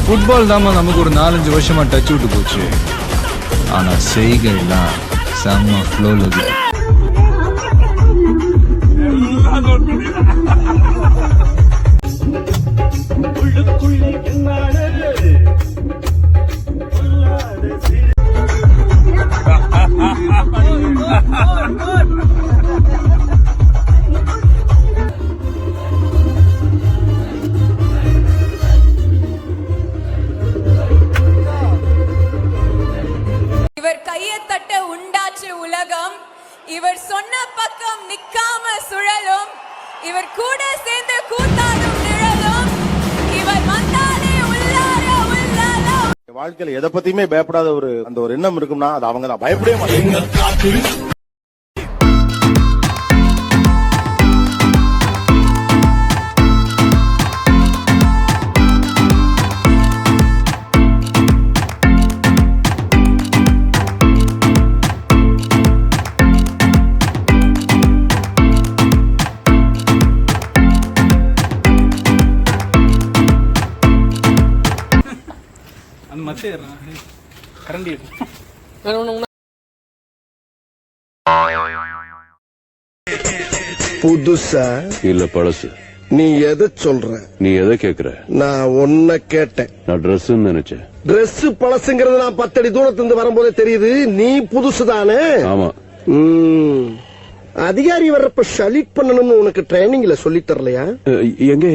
Football தான் நமக்கு ஒரு 4-5 வருஷமா டச் விட்டு போச்சு. ஆனா செய்கைலாம் செம்ம ஃப்ளோல இருக்கு. உலகம் இவர் சொன்ன பக்கம் நிக்காம சுழலும், இவர் கூட சேர்ந்து கூத்தாடும் நிழலும், இவர் வந்தாலே உள்ளார உள்ளாலும். வாழ்க்கையில எதை பத்தியுமே பயப்படாத அந்த ஒரு எண்ணம் இருக்கும்னா அது அவங்க தான். பயப்படவே மாட்டாங்க. புதுசா இல்ல பழசு? நீ எதை சொல்ற? நீ எதை கேக்குற? நான் ஒன்ன கேட்டேன். நான் ட்ரெஸ் நினைச்சேன். ட்ரெஸ் பழசுங்கிறது நான் 10 அடி தூரத்துல இருந்து வரும்போதே தெரியுது. நீ புதுசு தானே? ஆமா. அதிகாரி வர்றப்ப ஷலிட் பண்ணணும்னு உனக்கு ட்ரைனிங்ல சொல்லி தரலையா? எங்க